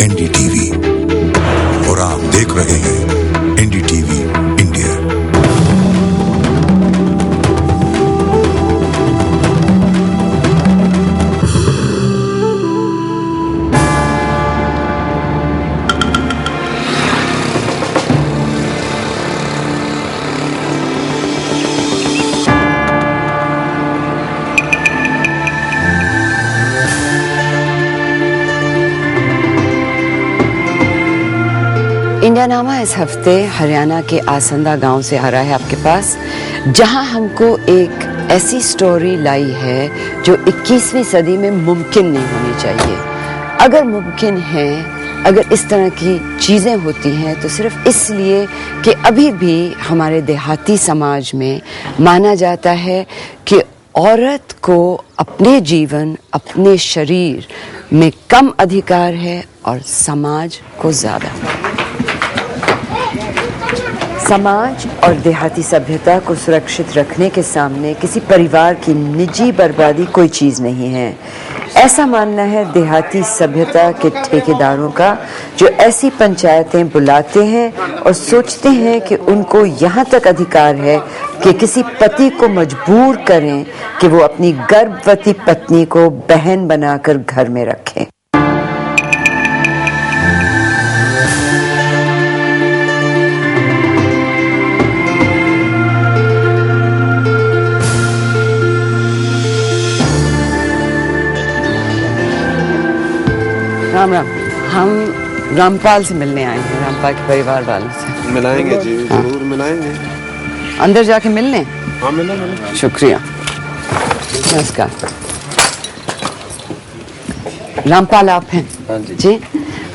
NDTV और आप देख रहे हैं एनडीटीवी इंडिया। इंडियानामा इस हफ्ते हरियाणा के आसंदा गांव से आ रहा है आपके पास, जहां हमको एक ऐसी स्टोरी लाई है जो 21वीं सदी में मुमकिन नहीं होनी चाहिए। अगर मुमकिन है, अगर इस तरह की चीज़ें होती हैं तो सिर्फ इसलिए कि अभी भी हमारे देहाती समाज में माना जाता है कि औरत को अपने जीवन, अपने शरीर में कम अधिकार है और समाज को ज़्यादा। समाज और देहाती सभ्यता को सुरक्षित रखने के सामने किसी परिवार की निजी बर्बादी कोई चीज़ नहीं है, ऐसा मानना है देहाती सभ्यता के ठेकेदारों का, जो ऐसी पंचायतें बुलाते हैं और सोचते हैं कि उनको यहाँ तक अधिकार है कि किसी पति को मजबूर करें कि वो अपनी गर्भवती पत्नी को बहन बनाकर घर में रखें। राम राम, हम रामपाल से मिलने आए हैं, रामपाल के परिवार वालों से। मिलाएंगे जी, जरूर मिलाएंगे। अंदर जाके मिलने? हाँ मिला। शुक्रिया। नमस्कार। रामपाल आप हैं? हाँ जी। जी,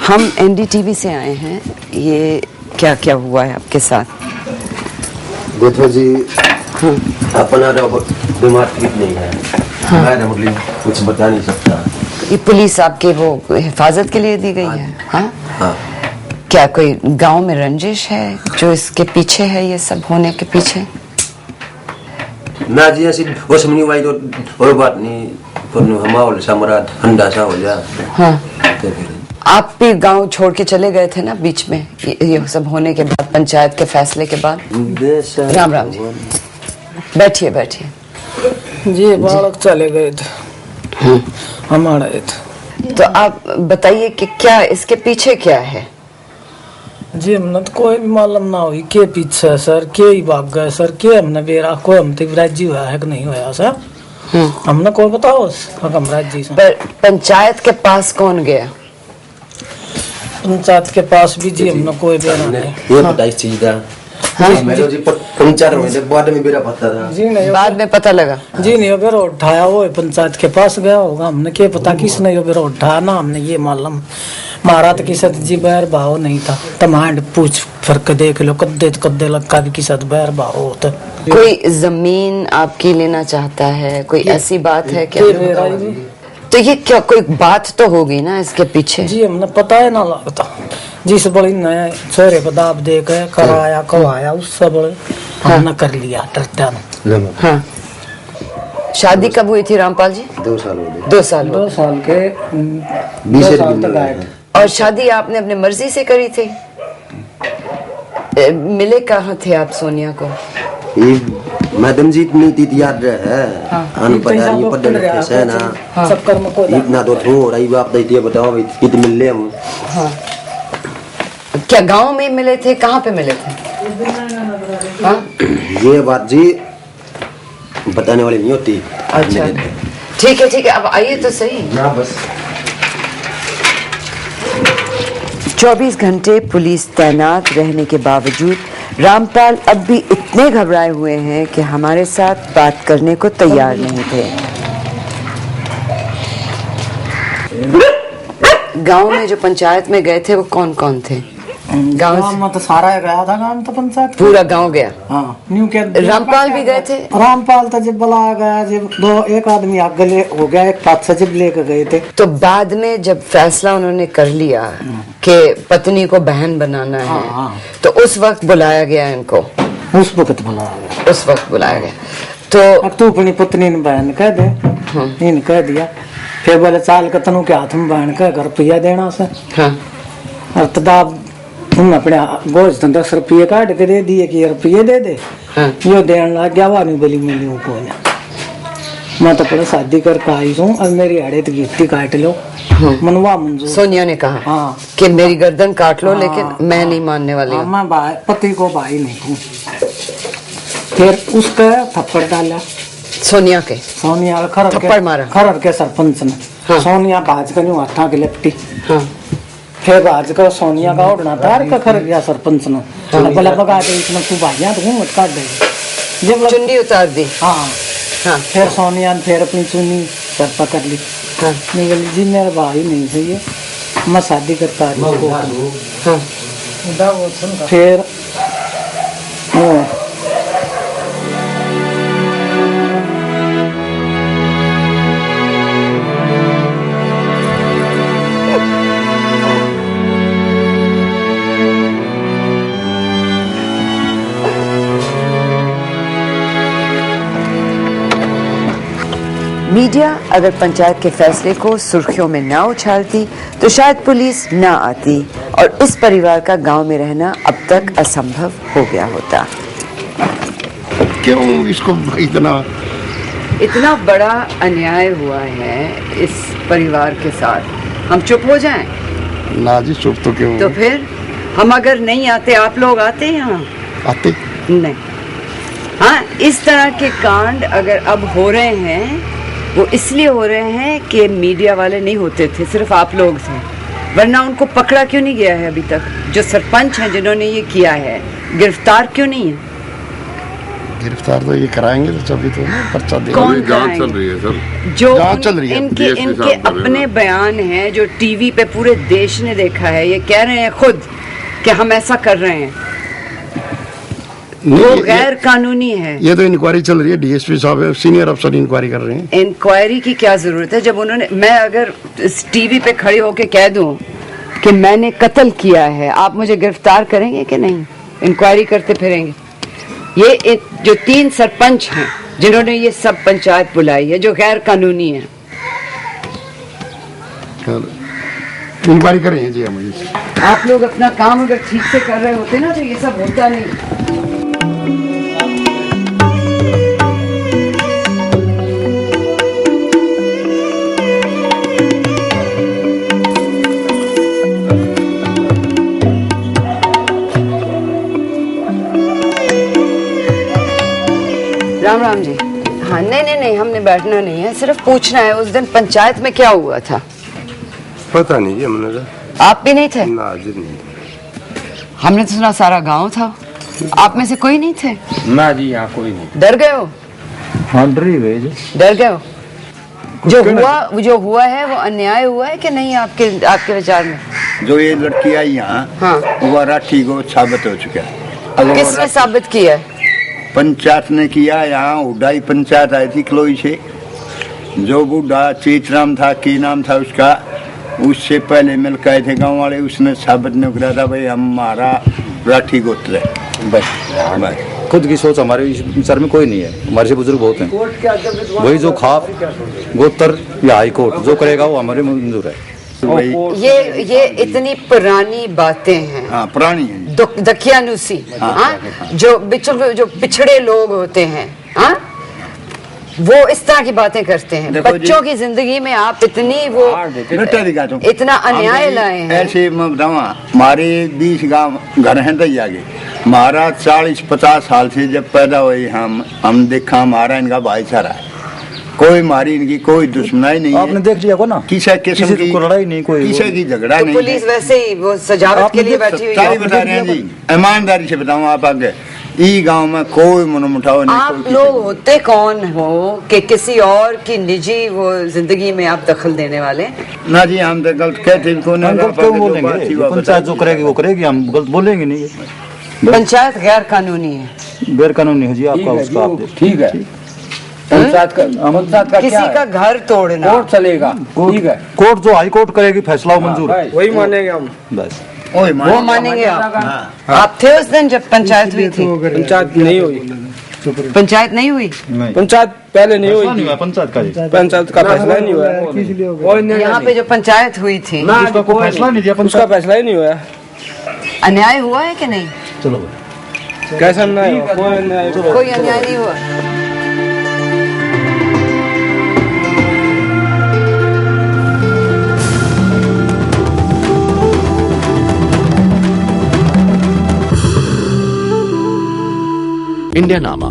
हम एनडीटीवी से आए हैं। ये क्या क्या हुआ है आपके साथ? देखो जी, अपना दिमाग ठीक नहीं है। मैं मतलब कुछ बता नहीं सकता। ये पुलिस आपके वो हिफाजत के लिए दी गई है? हाँ? हाँ। क्या कोई गांव में रंजिश है जो इसके पीछे है, ये सब होने के पीछे? ना जी, ऐसी वो समझी हुई तो और बात नहीं, पर हमारा समरा ठंडा सा हो जा। हाँ। तो फिर आप भी गांव छोड़ के चले गए थे ना बीच में, ये सब होने के बाद, पंचायत के फैसले के बाद? राम राम जी, बैठिए बैठिए। जी, बालक चले गए थे, हमारे थे। तो आप बताइए कि क्या इसके पीछे क्या है? जी, हमने तो कोई भी मालूम ना हुई के पीछे है सर, के ही भाग गए सर, के हमने बेरा कोई हम तक राजी हुआ है कि नहीं हुआ सर, हमने कोई बताओ हम राजी से। पर पंचायत के पास कौन गया? पंचायत के पास भी जी हमने कोई बेरा नहीं। ये बताइए चीज का। हाँ मेरे जी पंचायत में बाद में मेरा पता था जी, नहीं बाद में पता लगा जी, नहीं बेरा उठाया वो पंचायत के पास गया होगा, हमने क्या पता किसने बेरा उठाया ना, हमने ये मालूम मारा तो किसी जी बैर भाव नहीं था, तमांड पूछ फर्क देख लो कद्दे लगा भी किसी बैर भाव होता। कोई जमीन आपकी लेना चाहता है, कोई ऐसी बात है क्या? तो ये क्या कोई बात तो होगी ना इसके पीछे? जी, हमने पता है ना लगता, जिस बड़ी नए छोरे को दाब दे के कराया कवाया उससे बड़े हमने कर लिया डरता नहीं। हाँ। शादी कब हुई थी रामपाल जी? 2 साल हो गए। 2 साल हो 2 साल के 20 साल तक आए थे। और शादी आपने अपने मर्जी से करी थी? मिले कहाँ थे आप सोनिया को? ये मैडम जी इतनी तीत याद रहे है, अनपढ़ ये पढ़ लिखे है ना, चक्कर में कोई इतना तो थो रही बात दैती बताओ कित मिल ले हम। हाँ। क्या गांव में मिले थे? कहाँ पे मिले थे? हाँ? ये बात जी बताने वाली नहीं होती। अच्छा, ठीक है, अब आइए तो सही ना। बस 24 घंटे पुलिस तैनात रहने के बावजूद रामपाल अब भी इतने घबराए हुए हैं कि हमारे साथ बात करने को तैयार नहीं थे। गांव में जो पंचायत में गए थे वो कौन कौन थे? गांव में तो सारा गया था, गांव तो पंचायत पूरा गांव गया। हाँ, न्यू के रामपाल भी गए थे? रामपाल तो जब बुला गया, जब एक आदमी आगे ले हो गया, एक पास से जब लेकर गए थे। तो बाद में जब फैसला उन्होंने कर लिया कि पत्नी को बहन बनाना है, तो उस वक्त बुलाया गया इनको? उस वक्त बुलाया गया। उस वक्त बुलाया गया। तो तू अपनी पत्नी ने बहन कह दे, इन कह दिया। फिर बोले चाल के तनु के हाथ में बहन के घर रुपया देना से। हाँ और तदा हम अपने गोज 10 रुपये काट के दे दिए कि ये रुपये दे दे। हाँ यो देने लग गया वानी बोली मिली को ना मैं तो पहले शादी करके आई हूँ और मेरी हड़े तो गिफ्टी काट लो मनवा मंजूर। सोनिया ने कहा हाँ कि मेरी गर्दन काट लो लेकिन मैं नहीं मानने वाली हूँ। मैं भाई पति को भाई नहीं हूँ। फिर उसका थप्पड़ डाला सोनिया के सोनिया थप्पड़ मारा। खरर के सरपंच ने। हाँ। सोनिया भाज का न्यू हाथा के लिपटी। हाँ फिर भाज का सोनिया का उड़ना तार का खर गया सरपंच ने। बोला बगा दे इसमें तू भाइया तो मत काट दे जब चुन्नी उतार दी। हाँ हाँ फिर सोनिया ने फिर अपनी चुन्नी सर पकड़ ली। हाँ मैं बोली जी मेरा भाई नहीं सही है मैं शादी करता हूँ। हाँ फिर मीडिया अगर पंचायत के फैसले को सुर्खियों में ना उछालती तो शायद पुलिस ना आती और इस परिवार का गांव में रहना अब तक असंभव हो गया होता। क्यों इसको इतना बड़ा अन्याय हुआ है इस परिवार के साथ, हम चुप हो जाएं? ना जी चुप तो क्यों तो फिर हम अगर नहीं आते, आप लोग आते यहाँ? आते नहीं। हाँ, इस तरह के कांड अगर अब हो रहे हैं वो इसलिए हो रहे हैं कि मीडिया वाले नहीं होते थे, सिर्फ आप लोग थे, वरना उनको पकड़ा क्यों नहीं गया है अभी तक? जो सरपंच हैं जिन्होंने ये किया है गिरफ्तार क्यों नहीं है? गिरफ्तार तो ये कराएंगे तो तभी तो पर्चा देंगे। कौन जांच चल रही है सर, जो जांच चल रही है। इनके DSP इनके साहब कर रहे अपने हैं। बयान हैं जो टीवी पे पूरे देश ने देखा है, ये कह रहे हैं खुद कि हम ऐसा कर रहे हैं, नहीं, वो ये- गैर कानूनी है। ये तो इंक्वायरी चल रही है, डीएसपी साहब सीनियर अफसर इंक्वायरी कर रहे हैं। इंक्वायरी की क्या जरूरत है जब उन्होंने, मैं अगर इस टीवी पे खड़ी होके कह दूं कि मैंने कत्ल किया है, आप मुझे गिरफ्तार करेंगे कि नहीं? इंक्वायरी करते फिरेंगे? ये जो 3 सरपंच हैं जिन्होंने ये सब पंचायत बुलाई है जो गैर कानूनी है, इंक्वायरी कर रहे हैं जी हम। आप लोग अपना काम अगर ठीक से कर रहे होते ना तो ये सब होता नहीं। राम राम जी। हाँ नहीं हमने बैठना नहीं है, सिर्फ पूछना है उस दिन पंचायत में क्या हुआ था? पता नहीं जी, हमने आप भी नहीं थे? ना जी नहीं। हमने तो सुना सारा गांव था, आप में से कोई नहीं थे? ना जी यहाँ कोई नहीं। डर गए हो? हाँ डर ही गए जी। डर गए हो? जो हुआ है वो अन्याय हुआ है कि नहीं आपके विचार में? जो ये लड़की आई यहाँ, हाँ, वो राठी को साबित हो चुका है। अब वो किसने साबित किया है? पंचायत ने किया। यहाँ उडाई पंचायत आई थी क्लोई से, जो बूढ़ा चेतराम था, की नाम था उसका, उससे पहले मिल गए थे गाँव वाले, उसने साबित नहीं करा था भाई हमारा राठी गोत्र है। बस खुद की सोच हमारे इस सर में कोई नहीं है, हमारे से बुजुर्ग बहुत हैं, वही जो खाप गोत्र या हाई कोर्ट जो करेगा वो हमारे मंजूर है। ये इतनी पुरानी बातें हैं। हाँ पुरानी है। दकियानुसी, हाँ, जो पिछड़े लोग होते हैं, हाँ, वो इस तरह की बातें करते हैं। बच्चों की जिंदगी में आप इतनी वो इतना अन्याय लाए हैं। ऐसे मैं बताऊँ, हमारे 20 गाँव घर हैं तय आगे, हमारा 40-50 साल से जब पैदा हुए हम देखा हमारा इनका भाईचारा है, कोई मारी इनकी कोई दुश्मनाई नहीं है। आपने देख लिया को ना, किसी किस्म की लड़ाई नहीं, कोई किसी की झगड़ा तो नहीं। पुलिस वैसे ही वो सजावट के लिए बैठी हुई है। बता रहे हैं जी, ईमानदारी से बताऊँ आप आगे, ई गांव में कोई मनमुटाव नहीं। आप लोग होते कौन हो कि किसी और की निजी वो जिंदगी में आप दखल देने वाले? ना जी हम तो गलत कहते क्यों बोलेंगे? पंचायत जो करेगी वो करेगी, हम गलत बोलेंगे नहीं। पंचायत गैर कानूनी है। गैर कानूनी है जी आपका, उसका आप ठीक है। पंचायत का किसी क्या का घर तोड़ना कोर्ट चलेगा, ठीक है। कोर्ट जो हाई कोर्ट करेगी फैसला वो मंजूर है, वही मानेंगे हम। बस वो मानेंगे आप। आप थे उस दिन जब पंचायत हुई थी? पंचायत नहीं हुई, पंचायत नहीं हुई? पंचायत पहले नहीं हुई थी। पंचायत का पंचायत का फैसला ही नहीं हुआ। यहाँ पे जो पंचायत हुई थी कोई फैसला नहीं दिया, उसका फैसला ही नहीं हुआ। अन्याय हुआ है कि नहीं? कैसा नहीं हुआ? कोई अन्याय नहीं हुआ। इंडिया नामा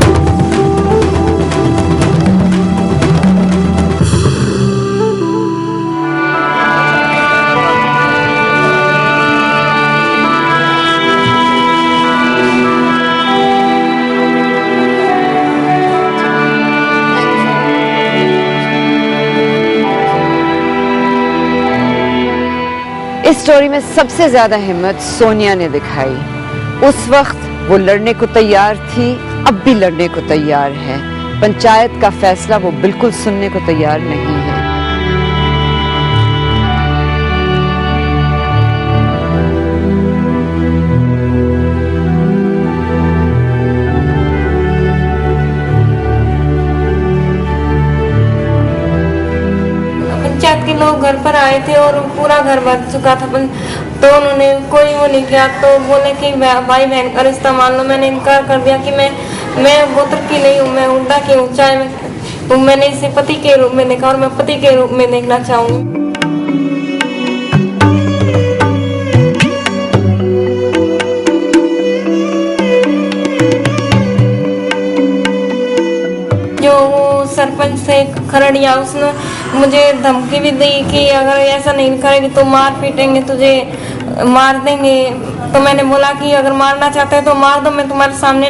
इस स्टोरी में सबसे ज्यादा हिम्मत सोनिया ने दिखाई। उस वक्त वो लड़ने को तैयार थी, अब भी लड़ने को तैयार है। पंचायत का फैसला वो बिल्कुल सुनने को तैयार नहीं है। पंचायत के लोग घर पर आए थे और पूरा घर बन चुका था, तो उन्होंने कोई वो नहीं किया। तो बोले कि भाई बहन का रिश्ता मान लो। मैंने इनकार कर दिया कि मैं गोत्र की नहीं हूँ, मैं हुड्डा की हूँ। चाहे तो मैंने इसे पति के रूप में देखा और मैं पति के रूप में देखना चाहूंगी। जो सरपंच से खरड़िया, उसने मुझे धमकी भी दी कि अगर ऐसा नहीं करेगी तो मार पीटेंगे, तुझे मार देंगे। तो मैंने बोला कि अगर मारना चाहते हो तो मार दो, मैं तुम्हारे सामने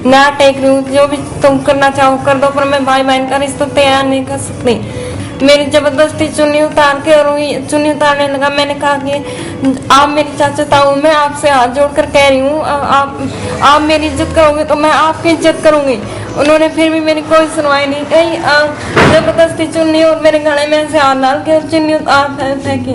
ना टेक रही हूँ, जो भी तुम करना चाहो कर दो, पर मैं भाई बहन का रिश्ता तैयार नहीं कर सकती। मेरी जबरदस्ती चुन्नी उतार के और चुन्नी उतारने लगा। मैंने कहा कि आप मेरी चाचा हूँ, मैं आपसे हाथ जोड़कर कह रही हूँ, आप मेरी इज्जत करोगे तो मैं आपकी इज्जत करूंगी। उन्होंने फिर भी मेरी कोई सुनवाई नहीं की। जबरदस्ती चुन्नी और मेरे गले में से हाथ डाल के चुन्नी उतार फेंकी।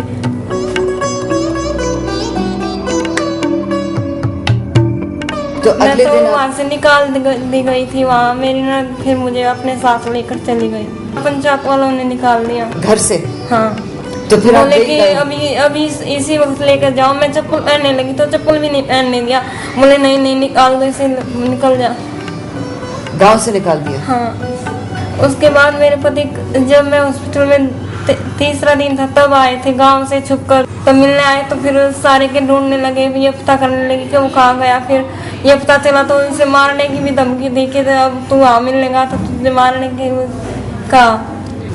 तो अगले दिन वहाँ से निकाल दी गई थी। वहाँ मेरी ननद फिर मुझे अपने साथ लेकर चली गई। पंचायत वालों ने निकाल दिया घर से। हाँ। तो फिर बोले कि अभी इसी वक्त लेकर जाओ। मैं चप्पल पहनने लगी तो चप्पल भी नहीं पहनने दिया। बोले नहीं निकाल दो इसे, निकल जा। गांव से निकाल दिया? हाँ। उसके बाद मेरे पति जब मैं हॉस्पिटल में तीसरा दिन था तब आए थे गांव से छुपकर। तो मिलने आए तो फिर सारे के ढूंढने लगे, ये पता करने लगे कि वो कहाँ गया। फिर ये पता चला तो उनसे मारने की भी धमकी दी कि अब तू वहाँ मिलने तो तुझे मारने की कहा।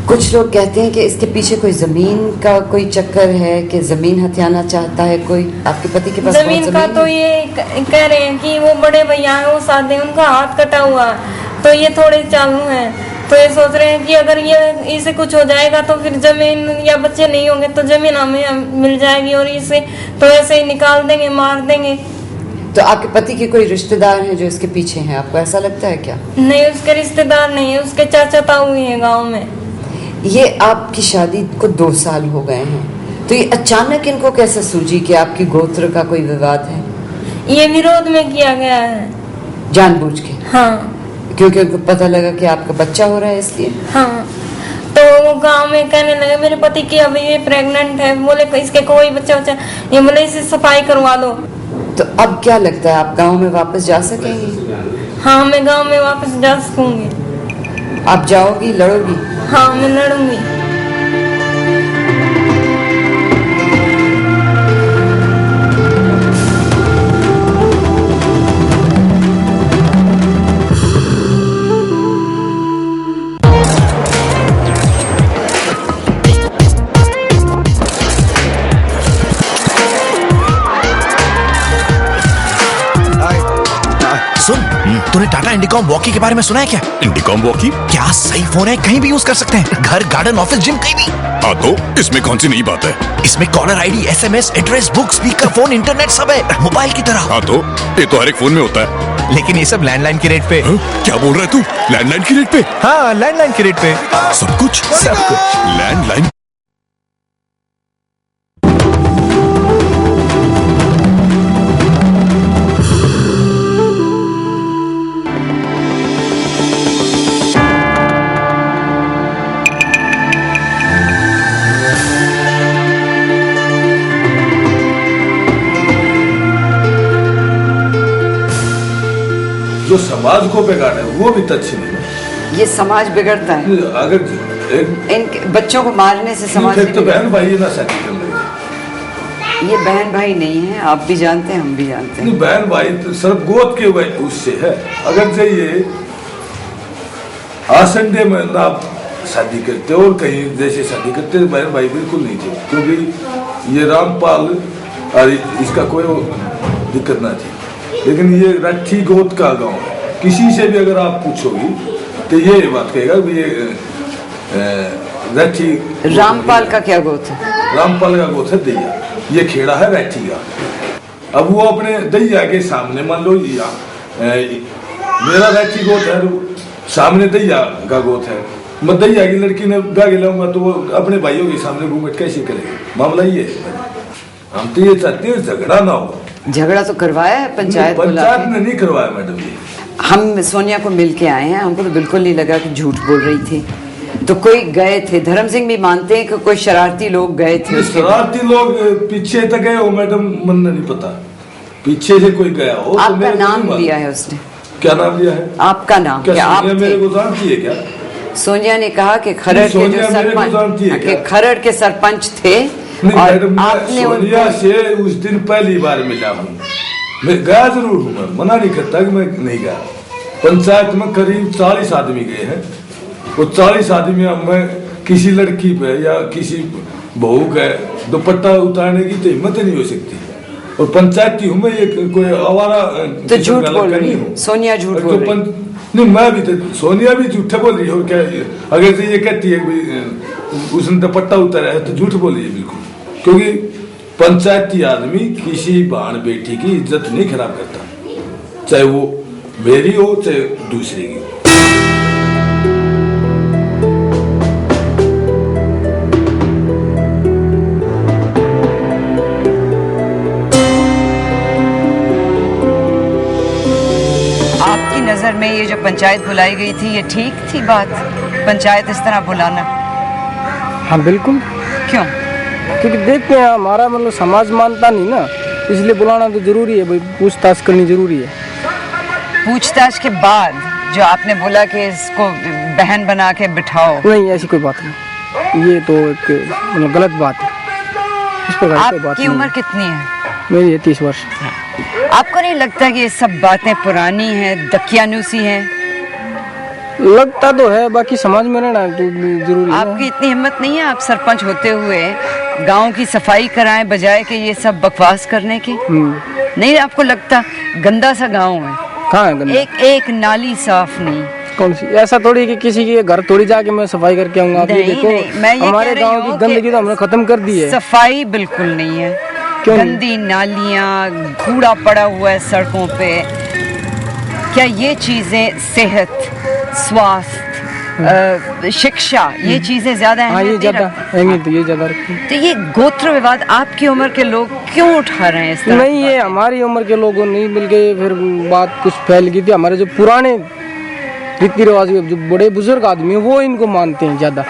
कुछ लोग कहते हैं कि इसके पीछे कोई जमीन का कोई चक्कर है, कि जमीन हथियाना चाहता है कोई। आपके पति के पास जमीन का तो ये कह रहे हैं कि वो बड़े भैया हैं, वो साधे, उनका हाथ कटा हुआ है, तो ये थोड़े चालू हैं। तो ये सोच रहे हैं कि अगर ये इसे कुछ हो जाएगा तो फिर जमीन या बच्चे नहीं होंगे तो जमीन हमें मिल जाएगी और इसे तो ऐसे ही निकाल देंगे, मार देंगे। तो आपके पति के कोई रिश्तेदार हैं जो इसके पीछे हैं, आपको ऐसा लगता है क्या? नहीं, उसके रिश्तेदार नहीं है, उसके चाचा ताऊ हैं गाँव में। ये आपकी शादी को 2 साल हो गए हैं, तो ये अचानक इनको कैसे सूझी कि आपकी गोत्र का कोई विवाद है? ये विरोध में किया गया है, जानबूझ के? हाँ। क्योंकि उनको पता लगा कि आपका बच्चा हो रहा है इसलिए? हाँ। तो वो गांव में कहने लगे मेरे पति की अभी ये प्रेग्नेंट है, बोले इसके कोई बच्चा, ये बोले इसे सफाई करवा दो। तो अब क्या लगता है, आप गांव में वापस जा सकेंगी? हाँ, मैं गांव में वापस जा सकूंगी। आप जाओगी, लड़ोगी? हाँ, मैं लड़ूंगी। सुन, तूने टाटा इंडिकॉम वॉकी के बारे में सुना है क्या? इंडिकॉम वॉकी क्या सही फोन है, कहीं भी यूज कर सकते हैं, घर, गार्डन, ऑफिस, जिम, कहीं भी। हाँ, तो इसमें कौन सी नई बात है? इसमें caller ID, SMS, address book, speaker phone, internet सब है, मोबाइल की तरह। हाँ, तो ये तो हर एक फोन में होता है। लेकिन ये सब लैंडलाइन की रेट पे। क्या बोल रहा है तू? लैंडलाइन की रेट पे? हाँ, लैंडलाइन की रेट पे। सब कुछ लैंडलाइन। जो समाज को बिगाड़े वो भी तथ्य नहीं है। ये समाज बिगड़ता है। अगर इन बच्चों को मारने से समाज तो बहन भाई ना शादी कर ले, ये बहन भाई नहीं है, आप भी जानते हैं, हम भी जानते हैं। बहन भाई तो सिर्फ गोद के उससे है। अगर से ये आसंडे में ना शादी करते और कहीं जैसे शादी करते तो बहन भाई बिल्कुल नहीं थे, क्योंकि ये रामपाल और इसका कोई दिक्कत ना थी। लेकिन ये रट्ठी गोद का गांव है, किसी से भी अगर आप पूछोगी तो ये बात कहेगा कि ये रट्ठी। रामपाल का क्या गोत है? रामपाल का गोत है दैया, ये खेड़ा है रट्ठी का। अब वो अपने दैया के सामने मान लो मेरा रट्ठी गोत है, सामने दैया का गोत है, मैं दैया की लड़की ने गा के लाऊंगा तो वो अपने भाइयों के सामने घूंघट कैसे करेगी? मामला ये है। हम तो ये चाहते हैं झगड़ा ना हो। झगड़ा तो करवाया है पंचायत ने नहीं करवाया मैडम जी। हम सोनिया को मिल के आए हैं, हमको तो बिल्कुल नहीं लगा कि झूठ बोल रही थी। तो कोई गए थे, धर्म सिंह भी मानते हैं कि कोई शरारती लोग गए थे। शरारती लोग पीछे तक गए हो मैडम, मन नहीं पता पीछे से कोई गया हो। आपका नाम लिया है उसने? क्या नाम लिया है? आपका नाम क्या? आप मेरे को जानती है क्या? सोनिया ने कहा कि खरड़ के जो सरपंच, खरड़ के सरपंच थे और आपने सोनिया से उस दिन पहली बार मिला हूँ। मैं गया जरूर हूँ, मैं मना नहीं करता कि मैं नहीं गया। पंचायत में करीब 40 आदमी गए हैं, वो 40 आदमी में किसी लड़की पे या किसी बहू का दुपट्टा उतारने की तो हिम्मत नहीं हो सकती। और पंचायती हूँ मैं, ये कोई आवारा तो झूठ बोल रही हूँ। सोनिया झूठ बोल रही है। नहीं, मैं भी तो सोनिया भी झूठे बोल रही है। और क्या अगर से ये कहती है कि उसने दुपट्टा उतारा है तो झूठ बोल रही है बिल्कुल, क्योंकि पंचायती आदमी किसी बहन बेटी की इज्जत नहीं खराब करता, चाहे वो मेरी हो चाहे दूसरे की। आपकी नजर में ये जो पंचायत बुलाई गई थी, ये ठीक थी बात, पंचायत इस तरह बुलाना? हाँ बिल्कुल। क्यों? क्योंकि देखते हैं हमारा मतलब समाज मानता नहीं ना, इसलिए बुलाना तो जरूरी है भाई, पूछताछ करनी जरूरी है। पूछताछ के बाद जो आपने बोला कि इसको बहन बना के बिठाओ, नहीं ऐसी कोई बात नहीं, ये तो एक मतलब गलत बात है। इस प्रकार की बात। आपकी उम्र कितनी है? मेरी है 30 वर्ष। आपको नहीं लगता कि ये सब बातें पुरानी हैं, दकियानूसी हैं? लगता तो है, बाकी समाज में रहना तो जरूरी है। आपकी इतनी हिम्मत नहीं है आप सरपंच होते हुए गांव की सफाई कराएं बजाय कि ये सब बकवास करने की? नहीं आपको लगता? गंदा सा गांव है। कहाँ है गंदा? एक नाली साफ नहीं। कौन सी? ऐसा थोड़ी कि किसी के घर थोड़ी जाके मैं सफाई करके आऊंगा। आप ये देखो, हमारे गांव की गंदगी तो हमने खत्म कर दी है। सफाई बिल्कुल नहीं है, गंदी नालियाँ, कूड़ा पड़ा हुआ है सड़कों पे। क्या ये चीजें सेहत, स्वास्थ्य, शिक्षा, ये चीजें ज्यादा हाँ, ये ज्यादा अहमियत, ये ज्यादा रखती है। तो ये गोत्र विवाद आपकी उम्र के लोग क्यों उठा रहे हैं इस तरह? नहीं, ये हमारी उम्र के लोगों नहीं मिल गए, फिर बात कुछ फैल गई थी। हमारे जो पुराने रीति रिवाज, जो बड़े बुजुर्ग आदमी है वो इनको मानते हैं ज्यादा।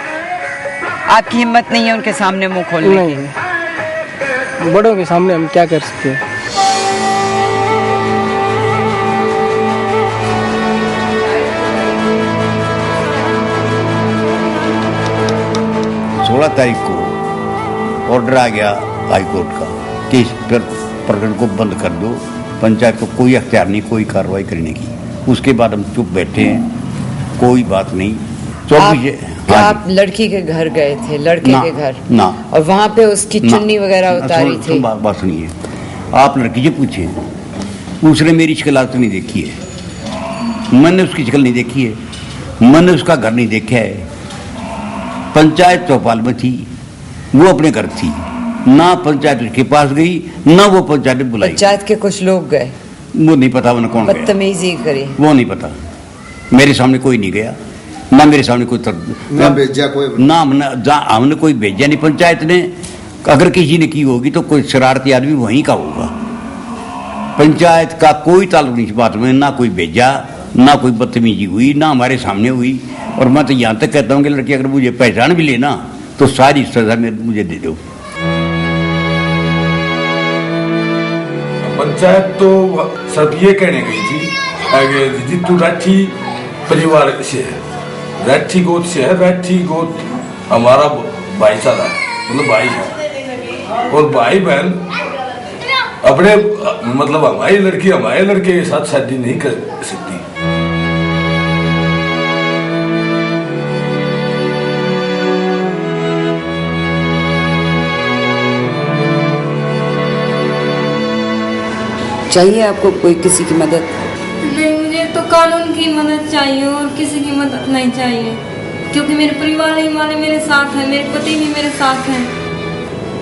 आपकी हिम्मत नहीं है उनके सामने मुंह खोलने? नहीं, बड़ों के सामने हम क्या कर सकते हैं। 16 तारीख को ऑर्डर आ गया हाई कोर्ट का कि इस प्रकरण को बंद कर दो, पंचायत को कोई अख्तियार नहीं कोई कार्रवाई करने की। उसके बाद हम चुप बैठे हैं, कोई बात नहीं। आप लड़की के घर गए थे? लड़के के घर ना, और वहाँ पे उसकी चुन्नी वगैरह उतारी थी? बात सुनिए, आप लड़की से पूछे, उसने मेरी शक्ल तो नहीं देखी है, मैंने उसकी शक्ल नहीं देखी है, मैंने उसका घर नहीं देखा है। पंचायत चौपाल में थी, वो अपने घर थी, ना पंचायत उसके पास गई ना वो पंचायत बुलाई। पंचायत के कुछ लोग गए? वो नहीं पता उन्हें कौन गया, बदतमीजी करी वो नहीं पता। मेरे सामने कोई नहीं गया, ना मेरे सामने कोई ना भेजा कोई, ना हमने कोई भेजा नहीं। पंचायत ने अगर किसी ने की होगी तो कोई शरारती आदमी वहीं का होगा। पंचायत का कोई ताल्लुक नहीं इस बात में, ना कोई भेजा, ना कोई बदतमीजी हुई, ना हमारे सामने हुई। और मैं तो यहाँ तक कहता हूँ कि लड़की अगर मुझे पहचान भी लेना तो सारी सजा मुझे दे दो। पंचायत तो सब ये कहने गई थी, आगे जितू राठी परिवार से है, राठी गोत से है। राठी गोत हमारा भाईचारा है, मतलब भाई है। और भाई बहन अपने मतलब हमारी लड़की हमारे लड़के के साथ शादी नहीं कर सकती। चाहिए आपको कोई किसी की मदद? नहीं, मुझे तो कानून की मदद चाहिए और किसी की मदद नहीं चाहिए, क्योंकि मेरे परिवार वाले मेरे साथ हैं, मेरे पति भी मेरे साथ हैं।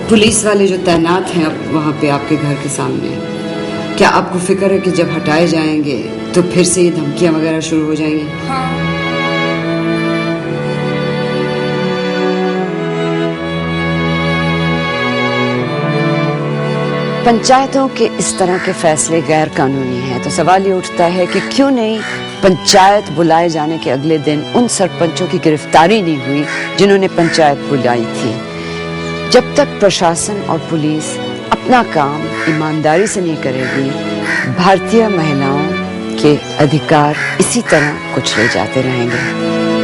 पुलिस वाले जो तैनात हैं अब वहाँ पे आपके घर के सामने, क्या आपको फिक्र है कि जब हटाए जाएंगे तो फिर से ये धमकियां वगैरह शुरू हो जाएंगी? हाँ। पंचायतों के इस तरह के फैसले गैर कानूनी हैं, तो सवाल ये उठता है कि क्यों नहीं पंचायत बुलाए जाने के अगले दिन उन सरपंचों की गिरफ्तारी नहीं हुई जिन्होंने पंचायत बुलाई थी। जब तक प्रशासन और पुलिस अपना काम ईमानदारी से नहीं करेगी, भारतीय महिलाओं के अधिकार इसी तरह कुचले जाते रहेंगे।